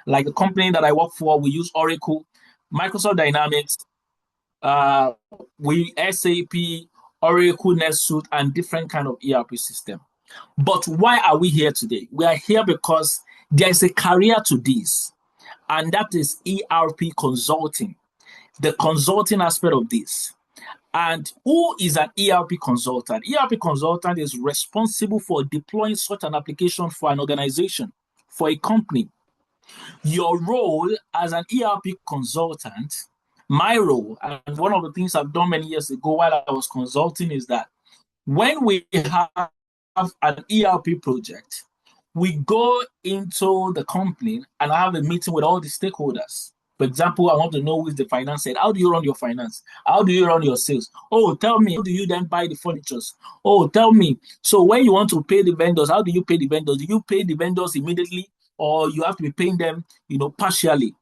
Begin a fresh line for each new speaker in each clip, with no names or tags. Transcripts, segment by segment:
Like the company that I work for, we use Oracle, Microsoft Dynamics, uh, we SAP, Oracle, NetSuite, and different kind of ERP system. But why are we here today? We are here because there is a career to this, and that is ERP consulting, the consulting aspect of this. And who is an ERP consultant? ERP consultant is responsible for deploying such an application for an organization, for a company. Your role as an ERP consultant, my role, and one of the things I've done many years ago while I was consulting is that when we have an ERP project, we go into the company and I have a meeting with all the stakeholders. For example, I want to know who is the finance head. How do you run your finance? How do you run your sales? Oh, tell me, how do you then buy the furnitures? Oh, tell me. So when you want to pay the vendors, how do you pay the vendors? Do you pay the vendors immediately or you have to be paying them, partially?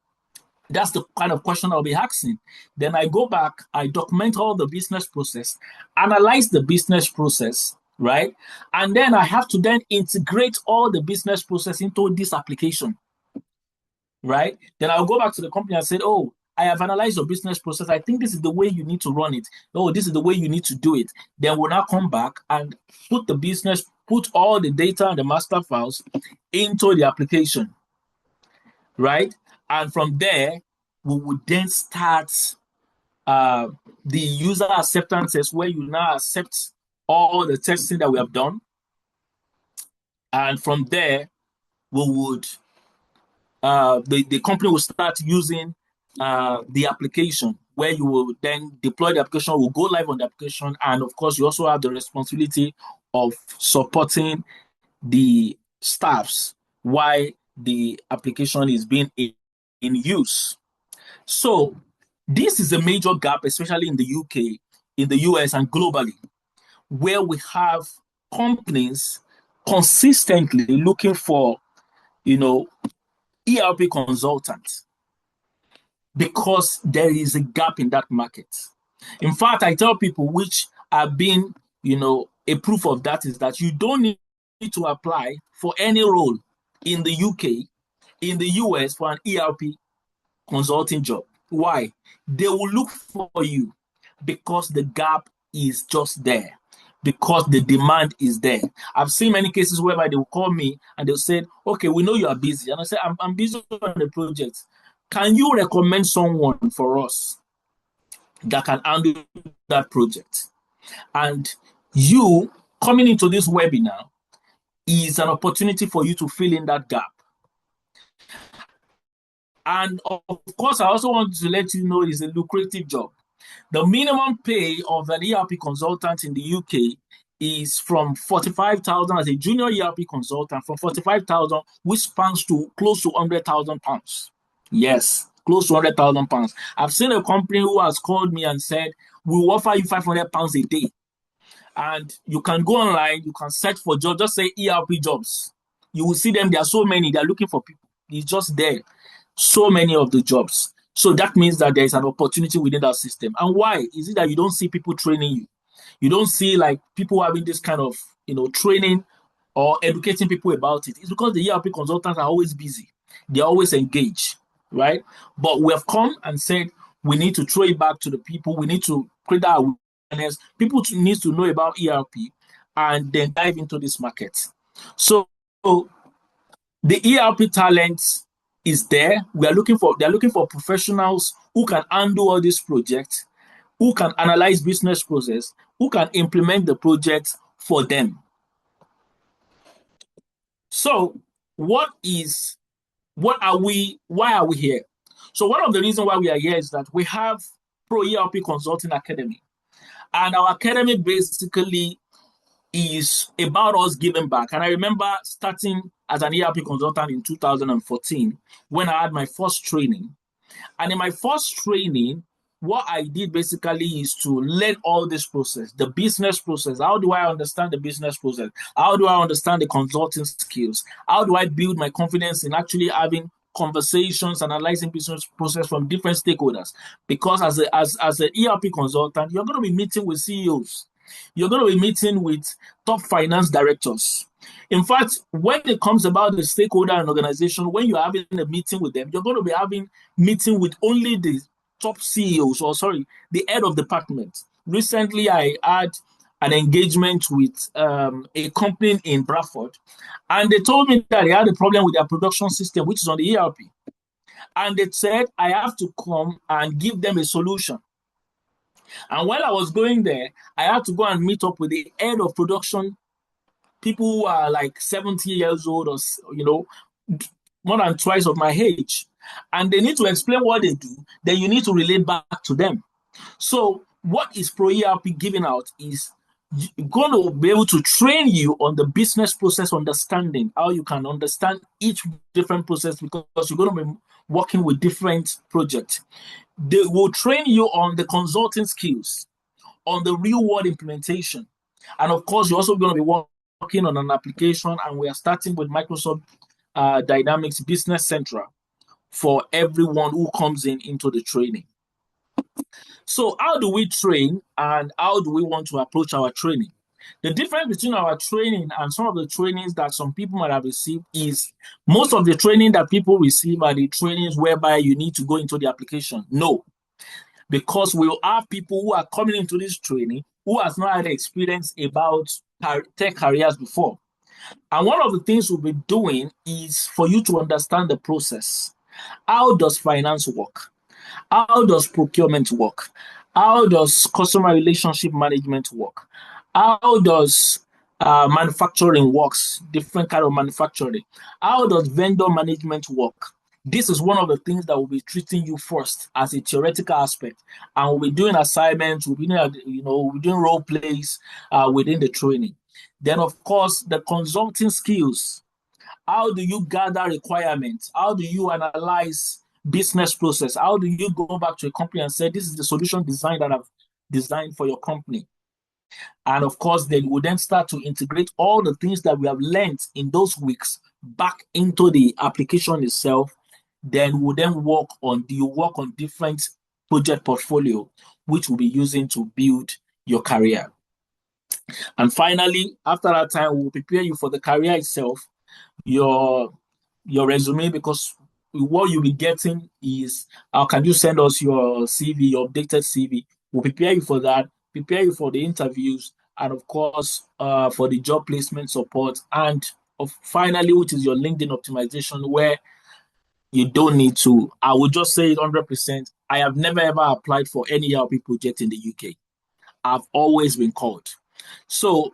That's the kind of question I'll be asking. Then I go back, I document all the business process, analyze the business process, right? And then I have to then integrate all the business process into this application, right? Then I'll go back to the company and say, oh, I have analyzed your business process. I think this is the way you need to run it. Oh, this is the way you need to do it. Then we'll now come back and put all the data and the master files into the application, right? And from there, we would then start the user acceptances where you now accept all the testing that we have done. And from there, we would the company will start using the application where you will then deploy the application, will go live on the application, and of course, you also have the responsibility of supporting the staffs while the application is being in use. So this is a major gap, especially in the UK, in the US, and globally, where we have companies consistently looking for, ERP consultants because there is a gap in that market. In fact, I tell people which have been, a proof of that is that you don't need to apply for any role in the UK, in the US for an ERP consulting job. Why? They will look for you because the gap is just there, because the demand is there. I've seen many cases whereby they will call me and they'll say, okay, we know you are busy. And I say, I'm busy on the project. Can you recommend someone for us that can handle that project? And you coming into this webinar is an opportunity for you to fill in that gap. And of course, I also want to let you know it's a lucrative job. The minimum pay of an ERP consultant in the UK is from 45,000 as a junior ERP consultant, from 45,000, which spans to close to 100,000 pounds. Yes, close to 100,000 pounds. I've seen a company who has called me and said, we will offer you 500 pounds a day. And you can go online, you can search for jobs, just say ERP jobs. You will see them, there are so many, they're looking for people. It's just there. So many of the jobs. So that means that there is an opportunity within that system. And why? Is it that you don't see people training you? You don't see like people having this kind of, training or educating people about it. It's because the ERP consultants are always busy. They're always engaged, right? But we have come and said, we need to throw it back to the people. We need to create that awareness. People need to know about ERP and then dive into this market. So the ERP talent is there. They're looking for professionals who can handle all these projects, who can analyze business process, who can implement the project for them. So why are we here? So one of the reasons why we are here is that we have Pro ERP Consulting Academy. And our academy basically is about us giving back. And I remember starting as an ERP consultant in 2014 when I had my first training. And in my first training, what I did basically is to learn all this process, the business process. How do I understand the business process? How do I understand the consulting skills? How do I build my confidence in actually having conversations, analyzing business process from different stakeholders? Because as an ERP consultant, you're going to be meeting with CEOs. You're going to be meeting with top finance directors. In fact, when it comes about the stakeholder and organization, when you're having a meeting with them, you're going to be having meeting with only the top CEOs, or sorry, the head of department. Recently, I had an engagement with a company in Bradford, and they told me that they had a problem with their production system, which is on the ERP. And they said, I have to come and give them a solution. And while I was going there, I had to go and meet up with the head of production, people who are like 70 years old, or, more than twice of my age. And they need to explain what they do. Then you need to relate back to them. So what is Pro ERP giving out is going to be able to train you on the business process understanding, how you can understand each different process, because you're going to be working with different projects. They will train you on the consulting skills, on the real world implementation. And of course, you're also going to be working on an application, and we are starting with Microsoft Dynamics Business Central for everyone who comes into the training. So how do we train, and how do we want to approach our training? The difference between our training and some of the trainings that some people might have received is most of the training that people receive are the trainings whereby you need to go into the application. No, because we'll have people who are coming into this training who has not had experience about tech careers before. And one of the things we'll be doing is for you to understand the process. How does finance work? How does procurement work? How does customer relationship management work? How does manufacturing works, different kind of manufacturing? How does vendor management work? This is one of the things that we'll be treating you first as a theoretical aspect. And we'll be doing assignments, we'll be doing role plays within the training. Then, of course, the consulting skills. How do you gather requirements? How do you analyze business process? How do you go back to a company and say, this is the solution design that I've designed for your company? And of course, then we then start to integrate all the things that we have learned in those weeks back into the application itself. Then we'll then work on different project portfolio, which we'll be using to build your career. And finally, after that time, we'll prepare you for the career itself, your resume, because what you'll be getting is, can you send us your CV, your updated CV? We'll prepare you for that, prepare you for the interviews, and of course, for the job placement support. And finally, which is your LinkedIn optimization, where you don't need to, I will just say it 100%. I have never ever applied for any ERP project in the UK. I've always been called. So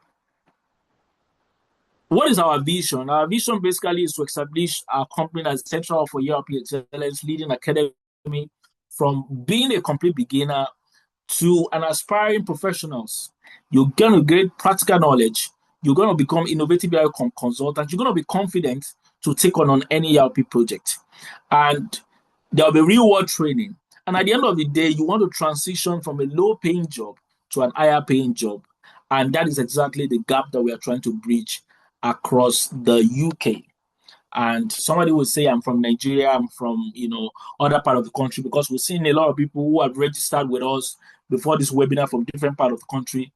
what is our vision? Our vision basically is to establish our company as central for ERP excellence, leading academy from being a complete beginner to an aspiring professionals. You're going to get practical knowledge. You're going to become innovative AI consultant. You're going to be confident to take on any ERP project. And there'll be real world training. And at the end of the day, you want to transition from a low paying job to an higher paying job. And that is exactly the gap that we are trying to bridge across the UK. And somebody will say, I'm from Nigeria, I'm from, other part of the country, because we're seeing a lot of people who have registered with us before this webinar from different part of the country.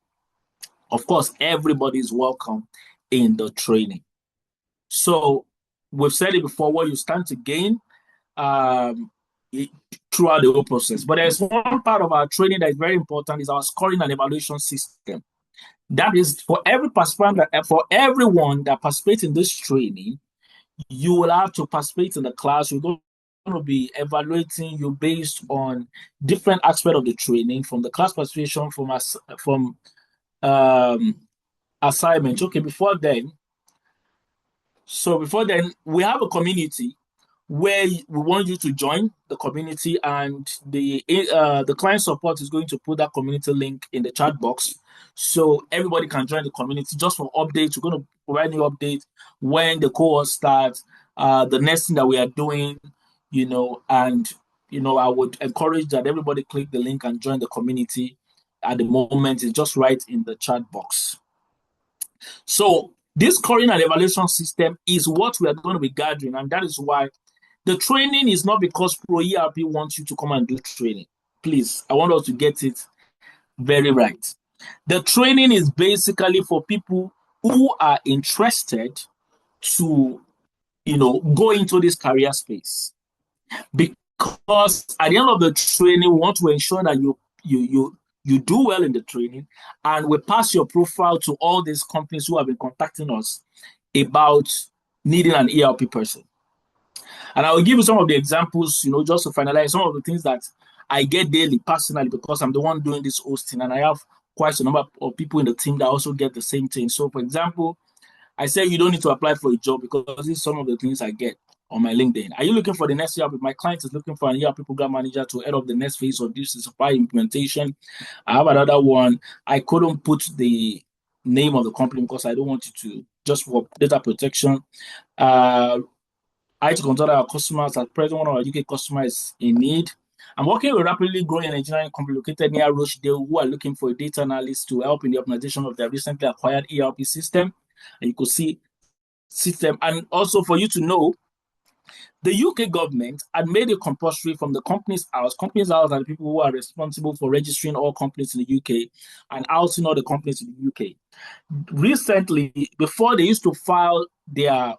Of course, everybody is welcome in the training. So we've said it before, what you stand to gain throughout the whole process. But there's one part of our training that is very important, is our scoring and evaluation system. That is for every participant, for everyone that participates in this training, you will have to participate in the class. We're going to be evaluating you based on different aspects of the training, from the class participation, from assignments. Okay, before then, we have a community where we want you to join the community, and the client support is going to put that community link in the chat box, so everybody can join the community just for updates. We're going to provide new updates when the cohort starts, the next thing that we are doing, and I would encourage that everybody click the link and join the community. At the moment, it's just right in the chat box. So this scoring and evaluation system is what we are going to be gathering, and that is why the training is not because Pro ERP wants you to come and do training. Please, I want us to get it very right. The training is basically for people who are interested to, go into this career space. Because at the end of the training, we want to ensure that you do well in the training, and we pass your profile to all these companies who have been contacting us about needing an ERP person. And I will give you some of the examples, just to finalize some of the things that I get daily personally, because I'm the one doing this hosting, and I have quite a number of people in the team that also get the same thing. So, for example, I say you don't need to apply for a job because these are some of the things I get on my LinkedIn. Are you looking for the next ERP? My client is looking for an ERP program manager to head up the next phase of this supply implementation. I have another one. I couldn't put the name of the company because I don't want you to, just for data protection. I to contact our customers. At present, one of our UK customers in need. I'm working with a rapidly growing engineering company located near Rochdale who are looking for a data analyst to help in the optimization of their recently acquired ERP system. And you could see system. And also for you to know, the UK government had made it compulsory from the company's house. Companies house are the people who are responsible for registering all companies in the UK and housing all the companies in the UK. Recently, before they used to file their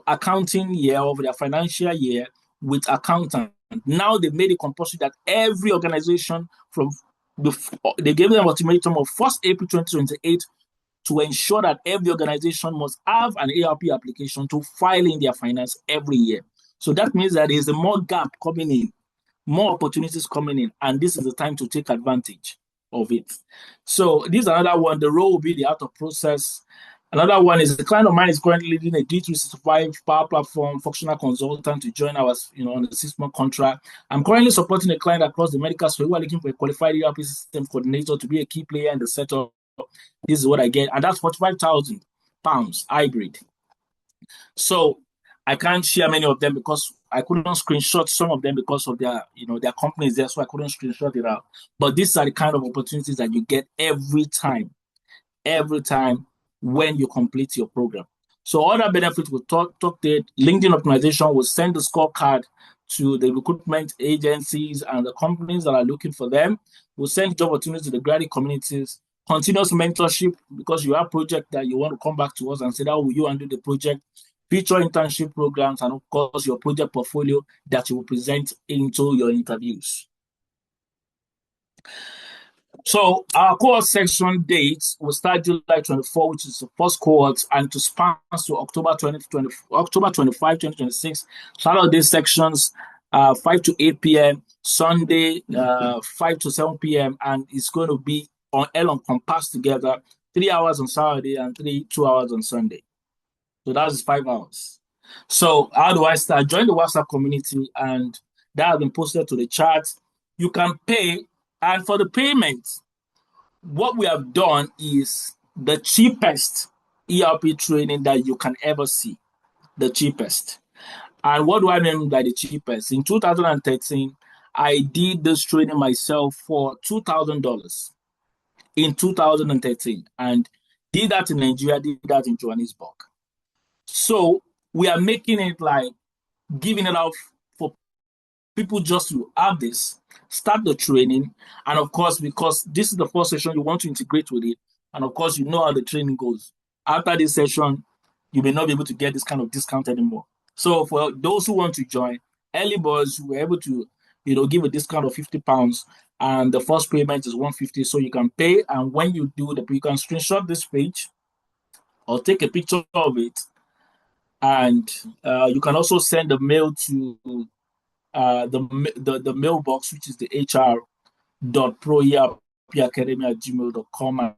accounting year of their financial year with accountant. Now they made it compulsory that every organization they gave them an ultimatum of 1st April 2028 to ensure that every organization must have an ERP application to file in their finance every year. So that means that there's a more gap coming in, more opportunities coming in, and this is the time to take advantage of it. So this is another one. The role will be the out of process. Another one is the client of mine is currently leading a D365 Power Platform functional consultant to join our, on a 6-month contract. I'm currently supporting a client across the medical space who are looking for a qualified ERP system coordinator to be a key player in the setup. This is what I get, and that's £45,000 hybrid. So I can't share many of them because I couldn't screenshot some of them because of their companies there, so I couldn't screenshot it out. But these are the kind of opportunities that you get every time when you complete your program. So other benefits we'll talk to. LinkedIn optimization will send the scorecard to the recruitment agencies and the companies that are looking for them. We'll send job opportunities to the graduate communities. Continuous mentorship, because you have project that you want to come back to us and say, how will you handle the project? Future internship programs, and of course your project portfolio that you will present into your interviews. So our cohort section dates will start July 24, which is the first cohort, and to span to October 25, 2026. Saturday sections 5 to 8 p.m., Sunday 5 to 7 p.m., and it's going to be on Elon compassed together, 3 hours on Saturday and 2 hours on Sunday. So that's 5 hours. So how do I start? Join the WhatsApp community, and that has been posted to the chat. You can pay, and for the payment, what we have done is the cheapest ERP training that you can ever see. The cheapest. And what do I mean by the cheapest? In 2013, I did this training myself for $2,000 in 2013, and did that in Nigeria, did that in Johannesburg. So we are making it like giving it out for people just to have this, start the training, and of course, because this is the first session, you want to integrate with it, and of course, you know how the training goes. After this session, you may not be able to get this kind of discount anymore. So for those who want to join, early birds were able to, give a discount of £50, and the first payment is $150, so you can pay, and when you do you can screenshot this page or take a picture of it, and you can also send a mail to the mailbox, which is the hr.proerpacademy@gmail.com. And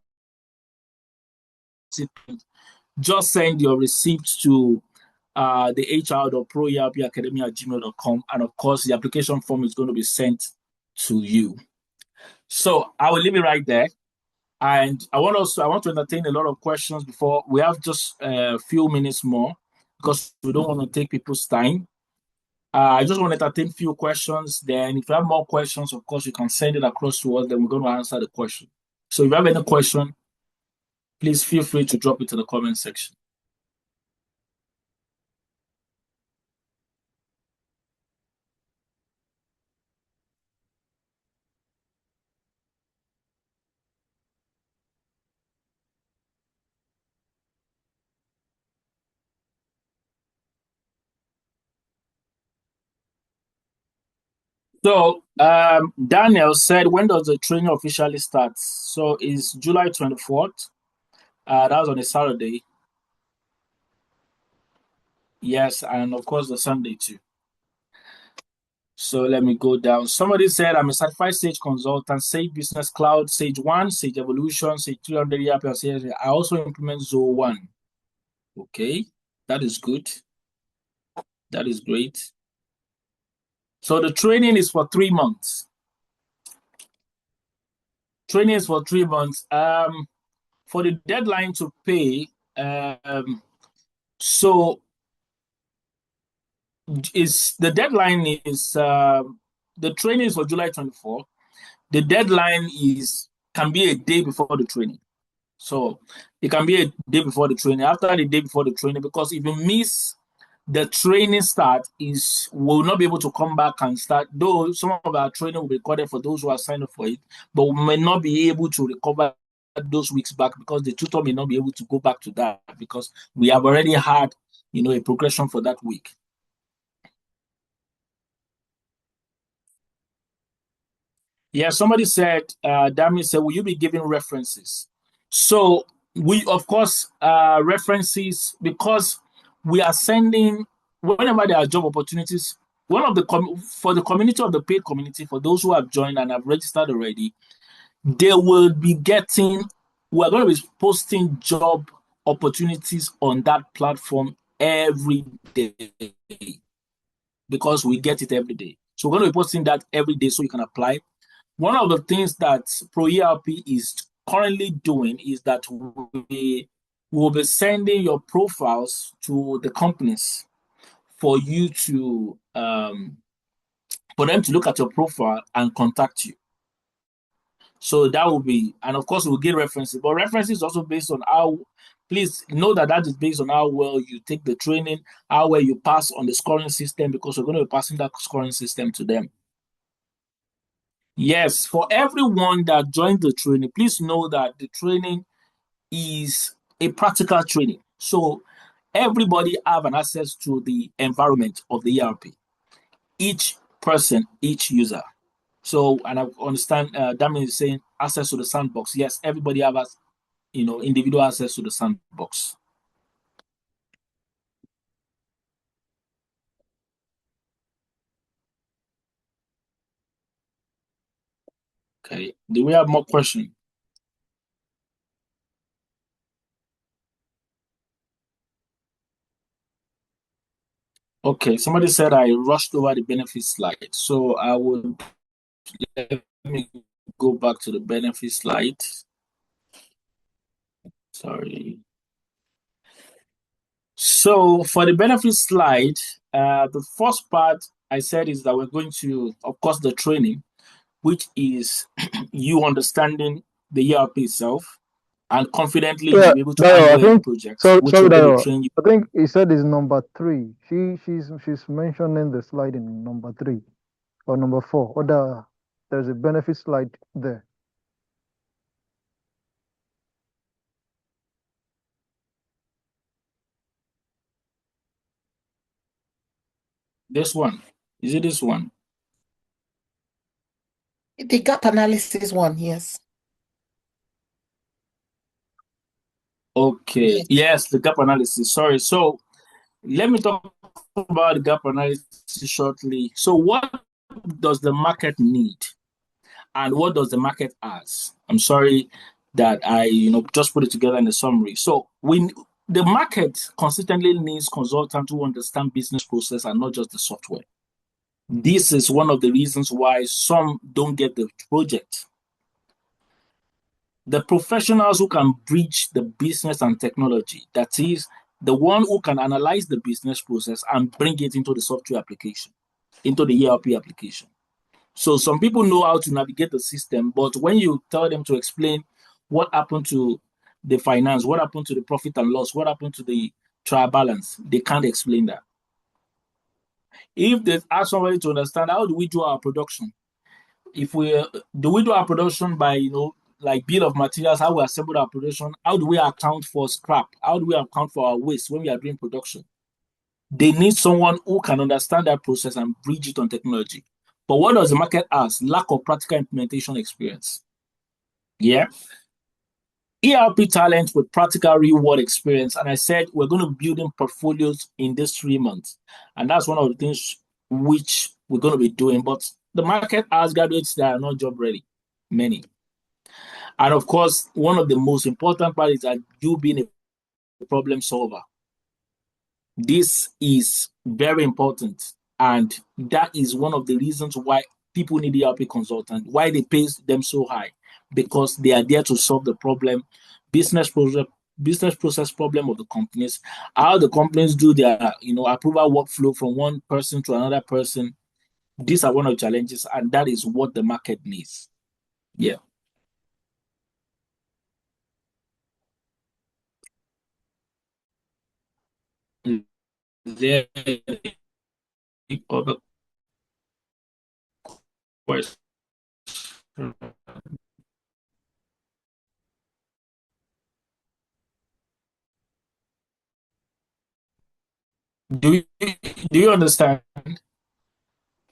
just send your receipts to the hr.proerpacademy@gmail.com, and of course the application form is going to be sent to you. So I will leave it right there, and I want to entertain a lot of questions before we have just a few minutes more, because we don't want to take people's time. I just want to entertain a few questions. Then if you have more questions, of course, you can send it across to us. Then we're going to answer the question. So if you have any question, please feel free to drop it in the comment section. So Daniel said, when does the training officially start? So it's July 24th. That was on a Saturday. Yes, and of course the Sunday too. So let me go down. Somebody said, I'm a certified Sage consultant, Sage Business Cloud, Sage 1, Sage Evolution, Sage 300 ERP, and Sage. I also implement Zoho 1. Okay, that is good. That is great. So the training is for 3 months. Training is for 3 months. For the deadline to pay, so is the deadline is the training is for July 24. The deadline can be a day before the training. So it can be a day before the training, after the day before the training, because if you miss the training start, we'll not be able to come back and start. Though some of our training will be recorded for those who are signed up for it, but we may not be able to recover those weeks back because the tutor may not be able to go back to that because we have already had, a progression for that week. Yeah, somebody said, Dami said, will you be giving references? So we, of course, references, because we are sending, whenever there are job opportunities, for the community of the paid community, for those who have joined and have registered already, they will be we're going to be posting job opportunities on that platform every day because we get it every day. So we're going to be posting that every day so you can apply. One of the things that ProERP is currently doing is that we will be sending your profiles to the companies for you to for them to look at your profile and contact you. So that will be, and of course we'll get references, but references is also based on please know that is based on how well you take the training, how well you pass on the scoring system, because we're going to be passing that scoring system to them. Yes, for everyone that joined the training, please know that the training is a practical training. So everybody have an access to the environment of the ERP. Each person, each user. So, and I understand Damien is saying access to the sandbox. Yes, everybody have individual access to the sandbox. Okay. Do we have more questions? Okay. Somebody said I rushed over the benefit slide. So let me go back to the benefit slide. Sorry. So for the benefit slide, the first part I said is that we're going to, of course, the training, which is you understanding the ERP itself and confidently
Yeah,
be able to
Dayo, I
handle any
think
projects,
sorry,
which
sorry,
we're going to
Dayo.
train you.
I think he said it's number three. She's mentioning the slide in number three or number four. Or there's a benefit slide there.
This one. Is it this one?
The gap analysis one, yes.
Okay. Yes, the gap analysis. Sorry. So let me talk about the gap analysis shortly. So what does the market need? And what does the market ask? I'm sorry that I, just put it together in a summary. So the market consistently needs consultants who understand business process and not just the software. This is one of the reasons why some don't get the project. The professionals who can bridge the business and technology, that is, the one who can analyze the business process and bring it into the software application, into the ERP application. So some people know how to navigate the system, but when you tell them to explain what happened to the finance, what happened to the profit and loss, what happened to the trial balance, they can't explain that. If they ask somebody to understand how do we do our production, if we do we do our production by like bill of materials, how we assemble our production, how do we account for scrap, how do we account for our waste when we are doing production? They need someone who can understand that process and bridge it on technology. But what does the market ask? Lack of practical implementation experience. Yeah. ERP talent with practical real-world experience. And I said we're going to build in portfolios in these 3 months. And that's one of the things which we're going to be doing. But the market has graduates that are not job ready, many. And of course, one of the most important part is that you being a problem solver. This is very important. And that is one of the reasons why people need ERP consultant, why they pay them so high, because they are there to solve the problem, business process problem of the companies, how the companies do their approval workflow from one person to another person. These are one of the challenges, and that is what the market needs. Yeah. Is there any other question? Do you understand?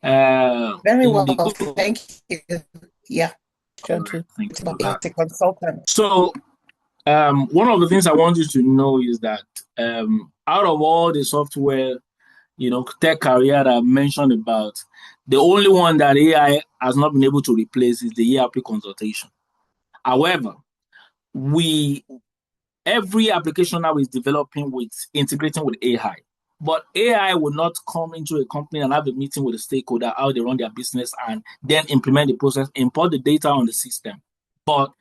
Very well. Thank you. Yeah.
Thank
It's about
you.
a consultant.
So one of the things I want you to know is that out of all the software, tech career that I mentioned about, the only one that AI has not been able to replace is the ERP consultation. However, every application now is developing with integrating with AI. But AI will not come into a company and have a meeting with a stakeholder, how they run their business, and then implement the process, import the data on the system. But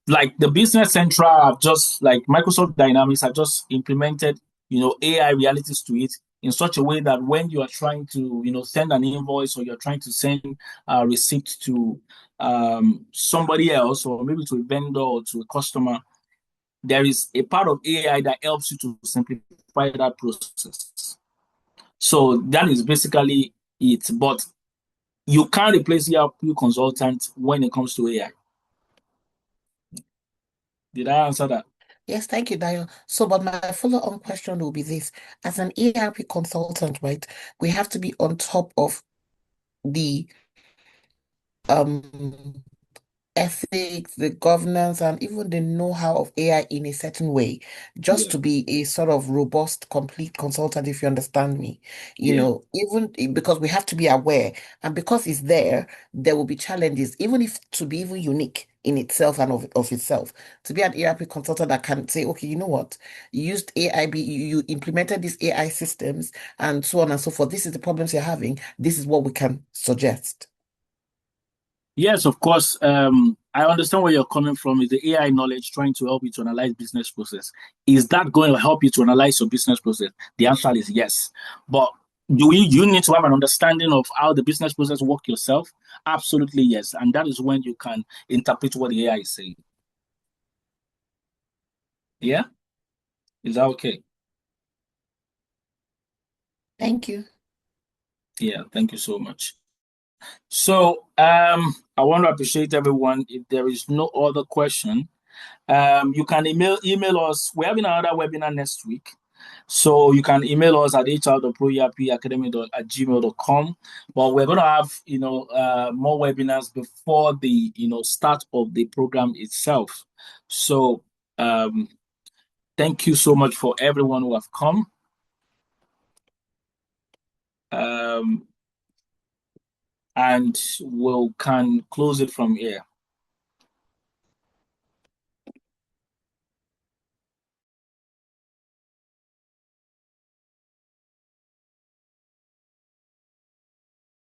like the Business Central have just, like Microsoft Dynamics have just implemented, AI realities to it in such a way that when you are trying to, send an invoice or you're trying to send a receipt to somebody else, or maybe to a vendor or to a customer, there is a part of AI that helps you to simplify that process. So that is basically it. But you can't replace ERP consultant when it comes to AI. Did I answer that?
Yes, thank you, Dayo. So, but my follow-on question will be this. As an ERP consultant, right, we have to be on top of the ethics, the governance, and even the know-how of AI in a certain way, just to be a sort of robust, complete consultant, if you understand me. Even because we have to be aware, and because it's there will be challenges, even if to be even unique in itself and of itself. To be an ERP consultant that can say, okay, you know what, you used AI, you implemented these AI systems, and so on and so forth. This is the problems you're having. This is what we can suggest.
Yes, of course. I understand where you're coming from. Is the AI knowledge trying to help you to analyze business process? Is that going to help you to analyze your business process? The answer is yes. But do you need to have an understanding of how the business process work yourself? Absolutely yes. And that is when you can interpret what the AI is saying. Yeah? Is that okay?
Thank you.
Yeah, thank you so much. So I want to appreciate everyone. If there is no other question, you can email us. We're having another webinar next week. So you can email us at hr.proerpacademy@gmail.com. But we're going to have, more webinars before the, start of the program itself. So thank you so much for everyone who have come. And we can close it from here.